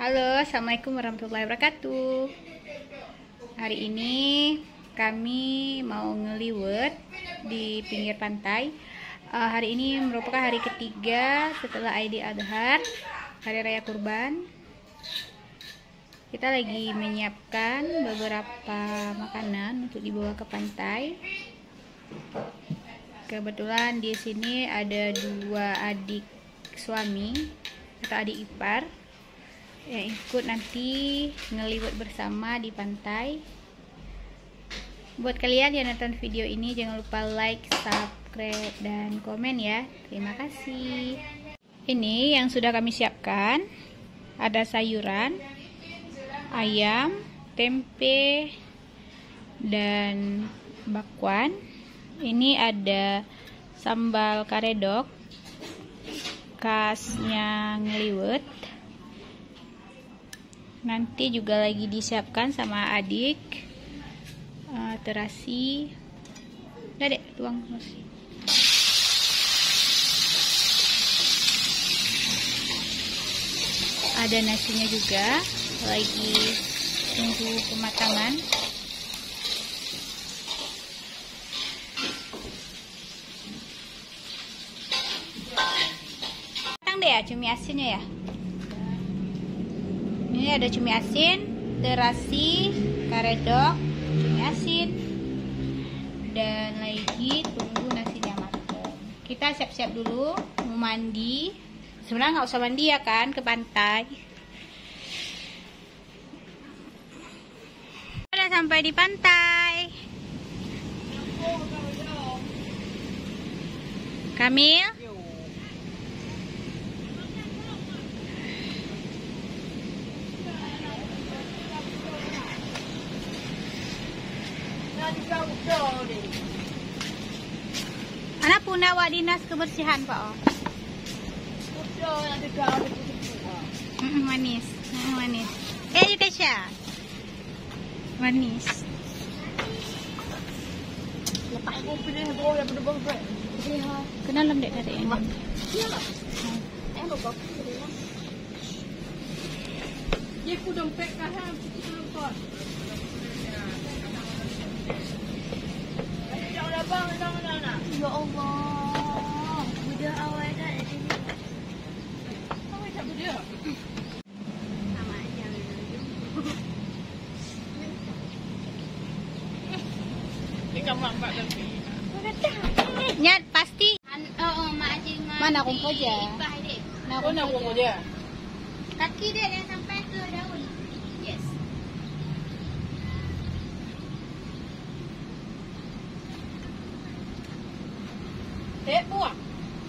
Halo, assalamualaikum warahmatullahi wabarakatuh. Hari ini kami mau ngeliwet di pinggir pantai. Hari ini merupakan hari ketiga setelah Idul Adha, hari raya kurban. Kita lagi menyiapkan beberapa makanan untuk dibawa ke pantai. Kebetulan di sini ada dua adik suami atau adik ipar yang ikut nanti ngeliwet bersama di pantai. Buat kalian yang nonton video ini, jangan lupa like, subscribe, dan komen ya. Terima kasih. Ini yang sudah kami siapkan, ada sayuran, ayam, tempe, dan bakwan. Ini ada sambal karedok khasnya ngeliwet. Nanti juga lagi disiapkan sama adik terasi. Udah dek, tuang nasi. Ada nasinya juga, lagi tunggu pematangan. Matang deh ya cumi asinnya ya. Ini ada cumi asin, terasi, karedok, cumi asin, dan lagi tunggu nasinya matang. Kita siap-siap dulu, mau mandi. Sebenarnya nggak usah mandi ya kan, ke pantai. Udah sampai di pantai. Kamil. Anak punah wak dinas kebersihan Pak. Manis, manis. Education, manis. Kenal lem dek kata ini. Dia ku dompet kaham kot. Ya Allah, budak awal dah di sini. Awal tak budak. Sama aja. Ini kamu ampak tapi. Nyat pasti. Mak cik Mana kumpul je? Nak kumpul je. Kaki dia yang sampai ke daun. Yes. Tep buah.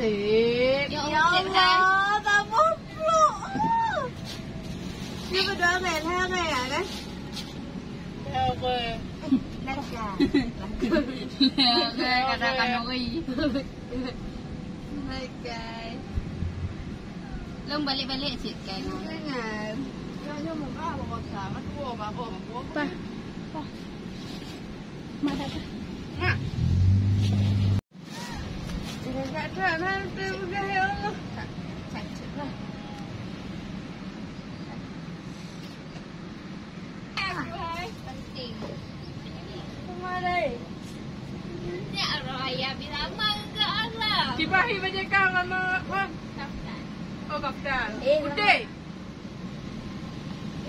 Tep. Ya Allah, tak apa. Dia berdoa nggak ya kan? Ya apa? Lega. Lega katakan oi. Hai guys. Lom balik-balik sikit kan. Jangan. Jangan mau apa kota, mak buah apa buah. Pa. Pa. Mana tu? Mak. Tak ada nanti bukan ya Allah. Cantik lah. Penting. Kemana? Ya raya bila mangga lah. Cibahi baca kau mama. Kaftan. Oh kaftan. Putih.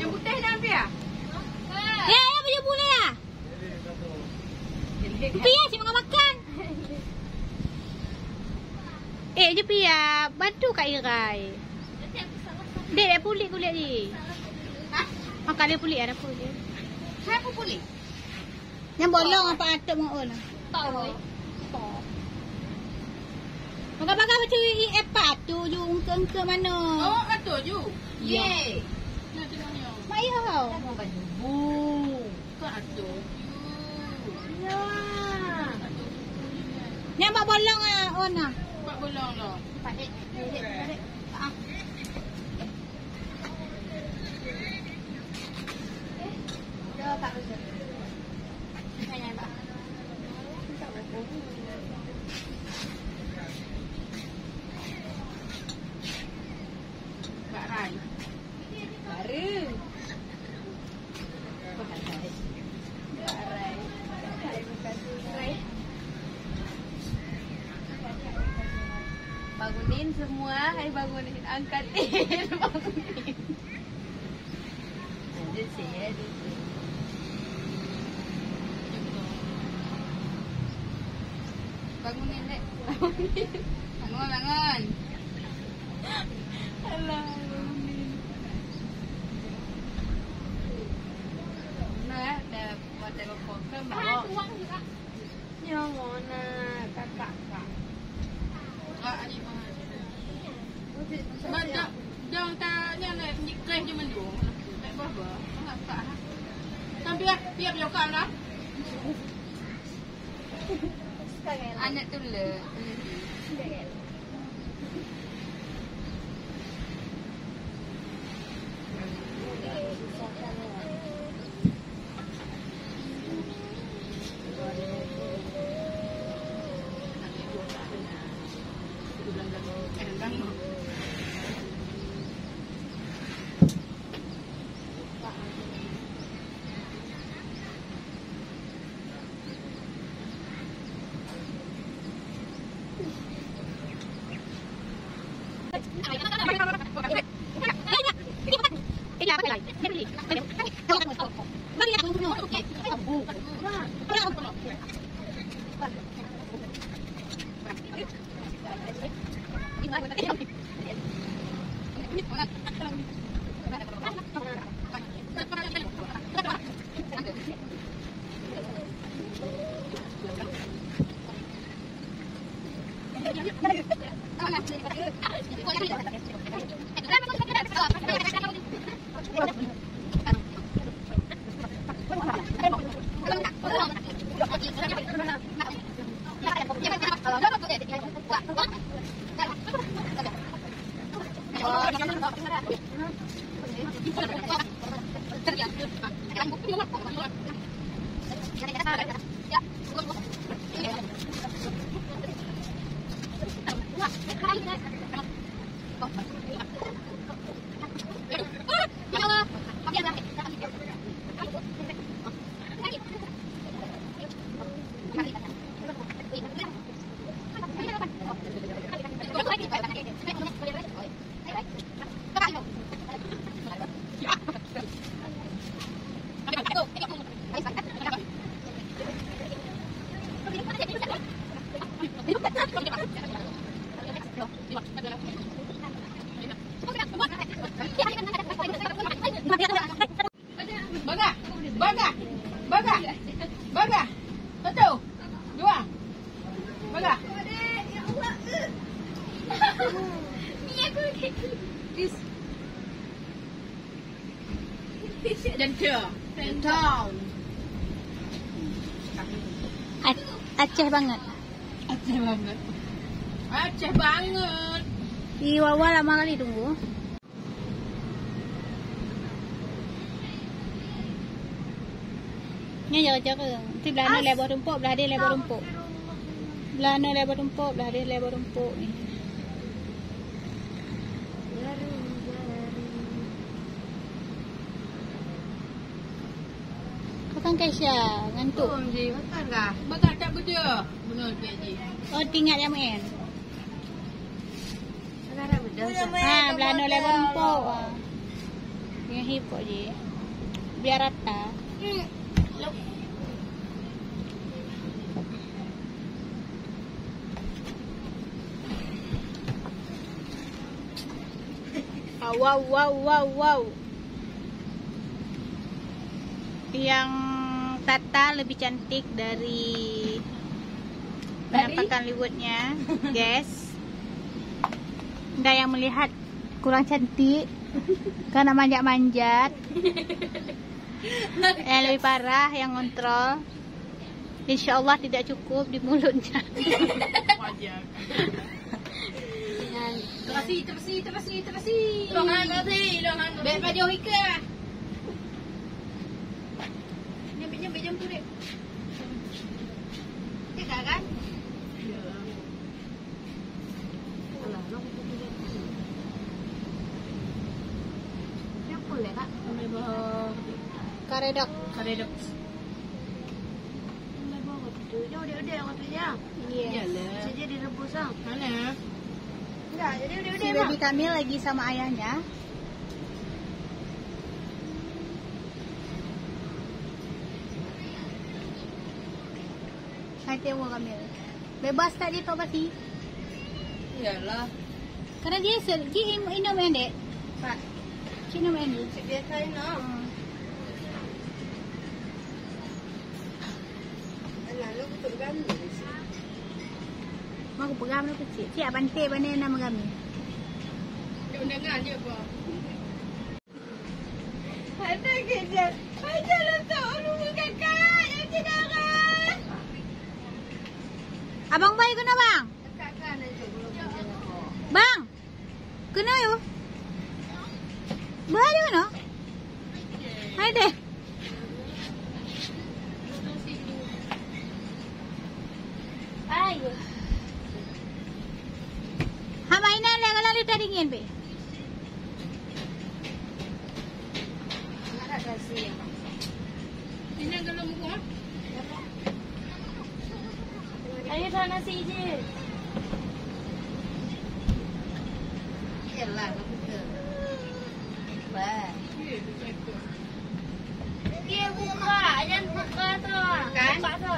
Yang putih nak ambil ah? Ya, boleh boleh lah. Pia si makan. Dia Pia, bantu Kak Irai. Dek, dia pulih kulit ni. Makan dia pulih, ada pulih. Siapa pulih? Yang bolong apa atuk mengon? Tahu. Makan-makan macam apa tu ju ungke mana? Oh betul ju. Ya. Nak tengok ni. Mai hau. Mau baju. Kau atuk. Ya. Yang bak bolong ah ona. Pak bolong lah. Pak dek. Ya tak betul. Tanya Pak. Kak Rai. Baru Hai bangunin, angkatin, bangunin. Ada sih, ada sih. Bangunin, Dek. Bangun, bangun. Alah, bangunin. Nah, dah buat telepon ke bawa. Yang mana kakak kak? Ah, adik mah. Baca, jangan tanya nak nikah je mendung. Tak apa. Enggak tak. Sampai tiap jokak lah. Anak tu le. Baga. Satu. Dua. Baga. Ni aku Is. Gentle. Gentle. Aceh banget. Aceh banget. Aceh banget. Di Wawa lama kali tunggu. Ni jaga-jaga. Nanti belah ni lebar rumput, belah dia lebar rumput. Belah ni lebar rumput, belah dia lebar rumput ni. Bukan Kesha, ngantuk. Ji, makan dah. Baga tak beda. Benar ke Ji? Oh, tinggal yang main. Sekarang beda. Ha, belah ni lebar rumput. Yang hipok je. Biar rata. Wow, wow, wow, wow. Yang Tata lebih cantik dari penampakan liwetnya, guys. Dan yang melihat kurang cantik karena manjat-manjat. Yang lebih parah yang kontrol. InsyaAllah tidak cukup di mulutnya. Wajar. Terasi. Longan terasi. Bek baju Ika. Nyampe jam tu dek. Tidak kan? Alah, lo siapa leh kak? Karedok. Karedok. Jauh dia katanya. Yes. Iyalah. Saja direbus ah. Mana? Si baby kami lagi sama ayahnya. Hai Tewo kami. Bebas tak dia tobati? Iyalah. Karena dia minum yang dek. Pak. Minum yang dek. Biasa no. Lalu betul kan? Mau pegang tu kecil. Siap bantai mana nama kami. Undangan je apa? Ada kejap. Ada letak orang kakak yang cedaran. Abang baik kena bang? Kakak nak cuba. Bang. Kena yo. Bahaya kena? Hai deh. Ayo. Ha mainan le kalau lita dingin be. Nak kasih. Ini kalau muka. Ayo dah nasi je. Yalah, aku ke. Bah. Dia buka, jangan buka tu. Kan? Buka tu.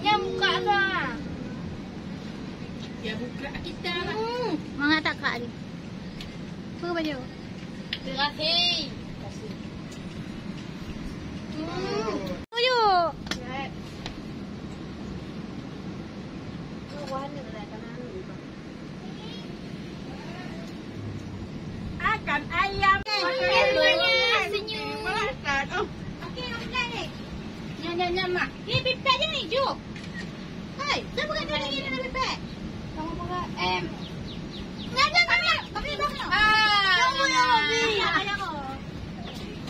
Yang buka tu. Ya buka kita lah. Mangga tak kak ni. Buka baju. Terima kasih. Baju. Akan ayam. Senyum. Makan. Oh, Okey, makan ni. nyanyi mak. Ni pipet je ni, jom. Hai, saya bukan dia ni dalam pipet. Kamu buka Ngajak kami. Kami bang. Kamu yang hobi. Ayah ko.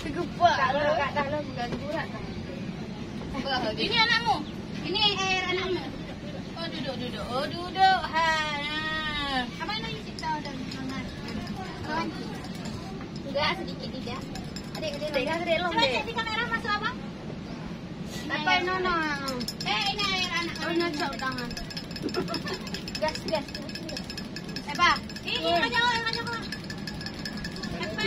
Tergepak. Kalau kat dalam ganggu lah. Ini anakmu. Ini air anakmu. Oh duduk. Oh duduk. Ha. Abang nak isi tahu dan hangat. Kawan. Enggak sedikit tidak. Adik. Coba cek di kamera masuk abang. Apa nono? Ini air anak. Oh nyocok tangan. Gas. Apa? Ini ngajak ko. Apa?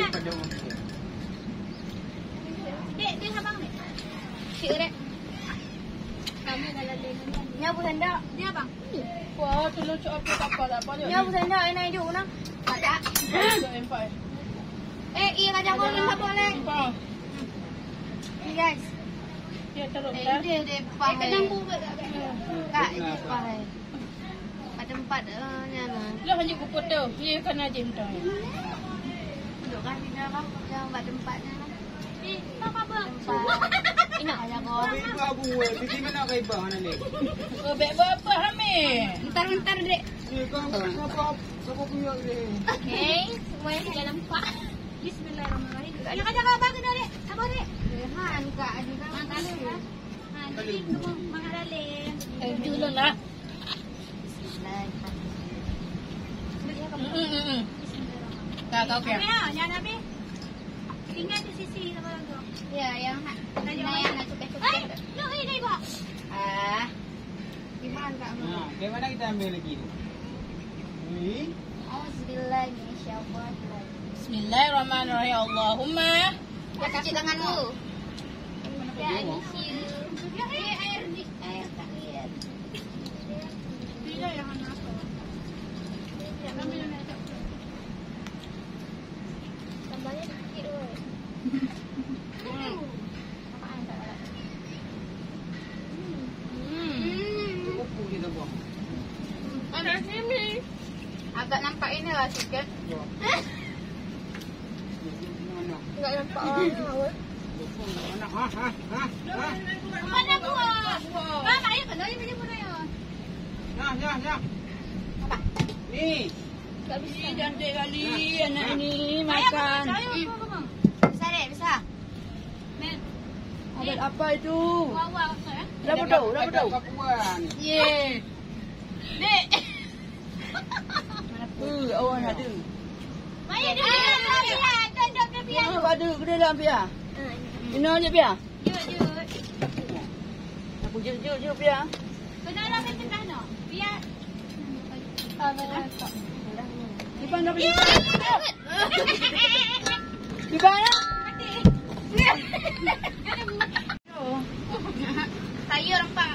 Dek, dia abang ni. Cik rek. Kami dalam dia. Nyabu hendak. Dia abang. Wah, tu lucu apa tak apa dia. Nyabu hendak enak hidup nak. Ada. Duduk empat. Iya ngajak ko tak boleh. Empat. Ni guys. Dia teruk dah. Dia pahai. Kenang bu. Kak, dia pahai. Ada empat nyana. Lah hanya ku foto. Dia kan aja entah. Duduk kan di dalam. Yang empat tempatnya. Tak apa. Inak aja kau. Ibu abu, di mana kau ibu mana ni? Oh, baik apa Hamid? Bentar dek. Ni kau siapa punya ni? Okey, semuanya di dalam pak. Bismillahirrahmanirrahim. Ngajak abang kena dek. Sabar dek. Han kak ada kan. Makan dulu. Jadi semua makan dalam. Dulu lah. Tak kau Okey, kaya. jangan habis. Tinggal di sisi sama tu. Ya, yang nak cupek-cupek. Look ini kok. Gimana kak? Nah, dari mana kita ambil lagi tu? Ni. Auzubillah insyaallah. Bismillahirrahmanirrahim. Allahumma. Ya cuci tangan dulu. Ya, Ya, air di. air tak lihat. Bila yang anak aku. Ya, kami nak ajak. Tambahnya sikit dulu. Apa kita buang? Ada sini. Agak nampak inilah sikit. Mana? Enggak nampak orang. Mana? Ha. Mana buah? Mama, ayo kan dari mana ya? Ya. Ni. Enggak bisa. Ih, cantik kali anak ini Ayo, makan. ayo, bang. Bisa deh, bisa. Men, Ada apa itu? wah, ya. Dah betul. Kapuan. Ye. Dek. Awak nak ada. Maya dia lihat, tunjuk dia biar. Mana ada gede dalam pia? Ini aja pia. Jut. Aku jujur pia. Benar lah tengah no. Biar Di mana beli? Di mana? Sayur apa?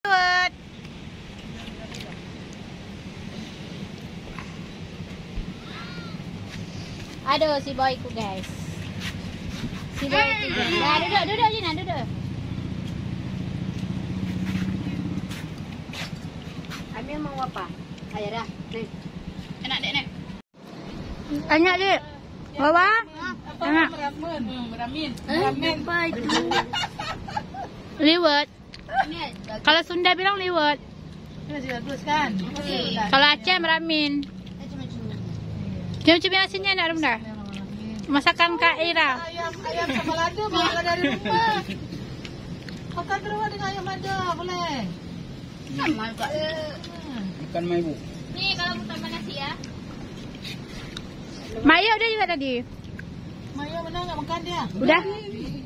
Liwet. Aduh si boyku guys. Si boyku. Nah, duduk Lina, duduk. Ambil mau apa? Ayo dah. Nih. Enak dek nek. Enak dik. Bawa. Enak. Beramin. Ramen apa itu? Liwet. Kalau Sunda bilang liwet. Ini bagus kan? Kalau Aceh meramin. Cumi-cumi asinnya enak bunda. Masakan Kak Ira. Ayam sama lada bawa dari rumah. Makan di rumah dengan ayam lada boleh. Sama juga. Bukan mai bu. Nih kalau mau tambah nasi ya. Maya udah juga tadi. Maya mana nggak makan dia? Udah.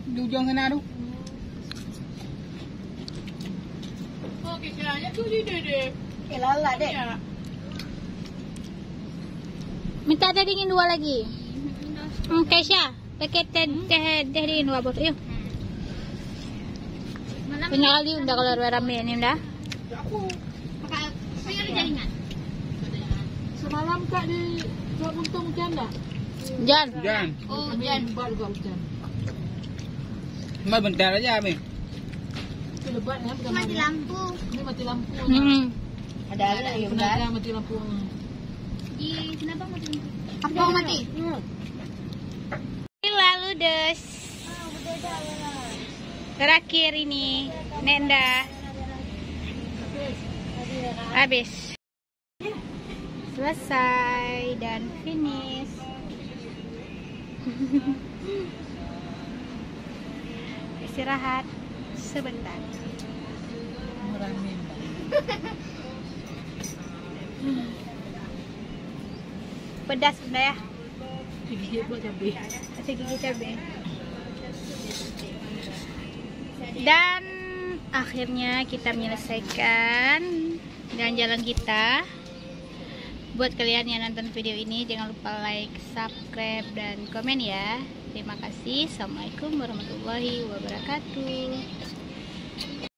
Di ujung sana tu. Oke, kiranya tuh di dede. Lala dek. Ya. Minta teh dingin 2 lagi. Kesha, pakai teh dingin 2 botol. Yuk. Punya kali udah kalau ramen ini udah. Pakai sayur jaringan. Semalam kak di Jual Buntung hujan dah? Jan. Jangan. Oh, Hujan jan. lebat juga hujan. Mai bentar aja Ami. Itu lebat ya bukan Mati malam. lampu. Ini mati lampu. Ada ya Tenaga mati lampu. Di kenapa mati lampu? Apa mati? Lalu des. Terakhir ini Nenda. Habis. Selesai dan finish. Istirahat sebentar. Ramen. Pedas bunda ya. Gigit buat cabai. Masih gigi cabai. Dan akhirnya kita menyelesaikan jalan-jalan kita. Buat kalian yang nonton video ini, jangan lupa like, subscribe, dan komen ya. Terima kasih. Assalamualaikum warahmatullahi wabarakatuh.